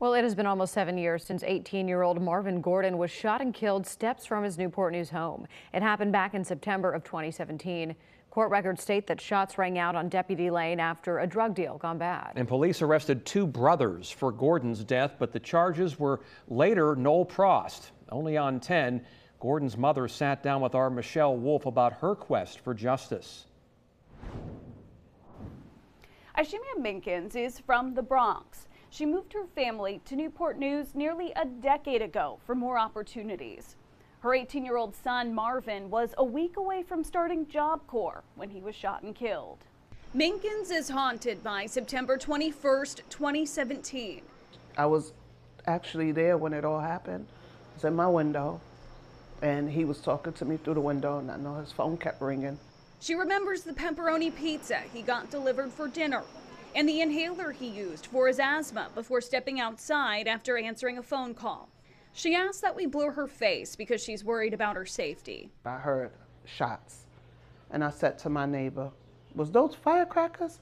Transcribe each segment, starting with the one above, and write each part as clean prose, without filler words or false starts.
Well, it has been almost 7 years since 18-year-old Marvin Gordon was shot and killed steps from his Newport News home. It happened back in September of 2017. Court records state that shots rang out on Deputy Lane after a drug deal gone bad. And police arrested two brothers for Gordon's death, but the charges were later null prost. Only on 10, Gordon's mother sat down with our Michelle Wolf about her quest for justice. Ashimia Minkins is from the Bronx. She moved her family to Newport News nearly a decade ago for more opportunities. Her 18-year-old son, Marvin, was a week away from starting Job Corps when he was shot and killed. Minkins is haunted by September 21st, 2017. I was actually there when it all happened. I was in my window, and he was talking to me through the window, and I know his phone kept ringing. She remembers the pepperoni pizza he got delivered for dinner and the inhaler he used for his asthma before stepping outside after answering a phone call. She asked that we blur her face because she's worried about her safety. I heard shots, and I said to my neighbor, "Was those firecrackers?"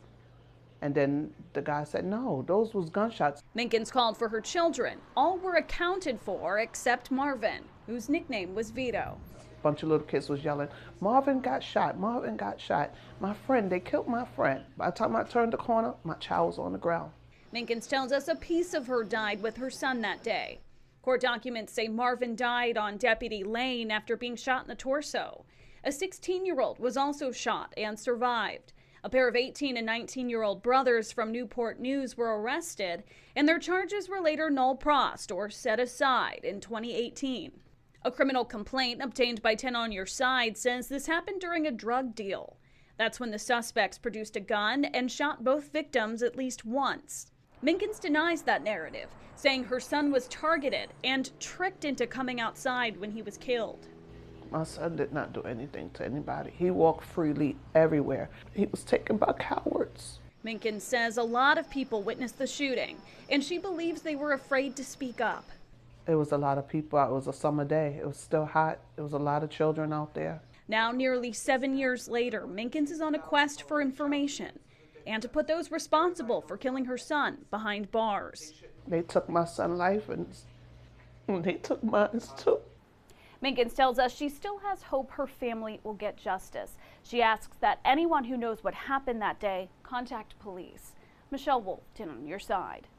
And then the guy said, "No, those was gunshots." Minkins called for her children. All were accounted for except Marvin, whose nickname was Vito. A bunch of little kids was yelling, "Marvin got shot, Marvin got shot. My friend, they killed my friend." By the time I turned the corner, my child was on the ground. Minkins tells us a piece of her died with her son that day. Court documents say Marvin died on Deputy Lane after being shot in the torso. A 16-year-old was also shot and survived. A pair of 18 and 19-year-old brothers from Newport News were arrested, and their charges were later null prost or set aside in 2018. A criminal complaint obtained by 10 on Your Side says this happened during a drug deal. That's when the suspects produced a gun and shot both victims at least once. Minkins denies that narrative, saying her son was targeted and tricked into coming outside when he was killed. My son did not do anything to anybody. He walked freely everywhere. He was taken by cowards. Minkins says a lot of people witnessed the shooting, and she believes they were afraid to speak up. It was a lot of people. It was a summer day. It was still hot. There was a lot of children out there. Now, nearly 7 years later, Minkins is on a quest for information and to put those responsible for killing her son behind bars. They took my son's life, and they took mine too. Minkins tells us she still has hope her family will get justice. She asks that anyone who knows what happened that day contact police. Michelle Wolf, 10 on Your Side.